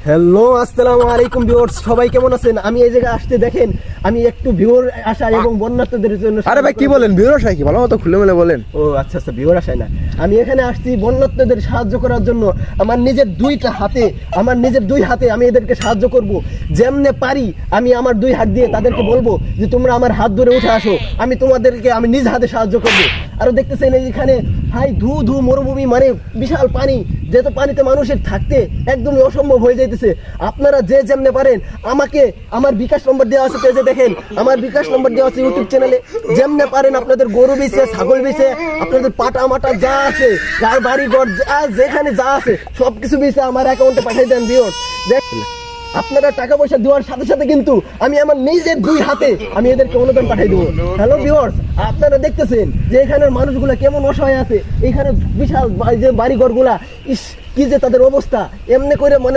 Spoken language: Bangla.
হ্যালো, আসসালামু আলাইকুম ভিউয়ার্স, সবাই কেমন আছেন? আমি এই জায়গায় আসতে দেখেন আমি একটু ভিউয়ার আশা এবং বন্যার্থদের জন্য। আরে ভাই কি বলেন, ভিউয়ার আশায় কি ভালো মতো খুলে মেলে বলেন। ও আচ্ছা আচ্ছা, ভিউয়ার আশায় না, আমি এখানে আসছি বন্যার্থদের সাহায্য করার জন্য। আমার নিজের দুই হাতে আমি এদেরকে সাহায্য করব যেমনে পারি। আমি আমার দুই হাত দিয়ে তাদেরকে বলবো যে তোমরা আমার হাত ধরে উঠে আসো, আমি তোমাদেরকে আমি নিজ হাতে সাহায্য করব। আরো দেখতেছেন এইখানে ভাই ধু ধু মরুভূমি, মানে বিশাল পানি, যেহেতু পানিতে মানুষের থাকতে একদমই অসম্ভব হয়ে যাইতেছে। আপনারা যে যেমনে পারেন আমাকে, আমার বিকাশ নম্বর দেওয়া আছে পেজে, দেখেন আমার বিকাশ নম্বর দেওয়া আছে ইউটিউব চ্যানেলে। যেমনে পারেন আপনাদের গরু বেচে, ছাগল বেচে, আপনাদের পাটা মাটা যা আছে, যার বাড়ি ঘর যেখানে যা আছে সবকিছু বেচে আমার অ্যাকাউন্টে পাঠিয়ে দেন ভিউয়ার্স। দেখেন আপনারা টাকা পয়সা দেওয়ার সাথে সাথে কিন্তু আমি আমার নিজের দুই হাতে আমি এদেরকে অনুদান পাঠিয়ে দেবো। হ্যালো ভিউয়ার্স, আপনারা দেখতেছেন যে এখানের মানুষগুলা কেমন অসহায় আছে। এখানে বিশাল যে বাড়ি ঘরগুলা, ইস কি যে তাদের অবস্থা, এমনি করে মানুষ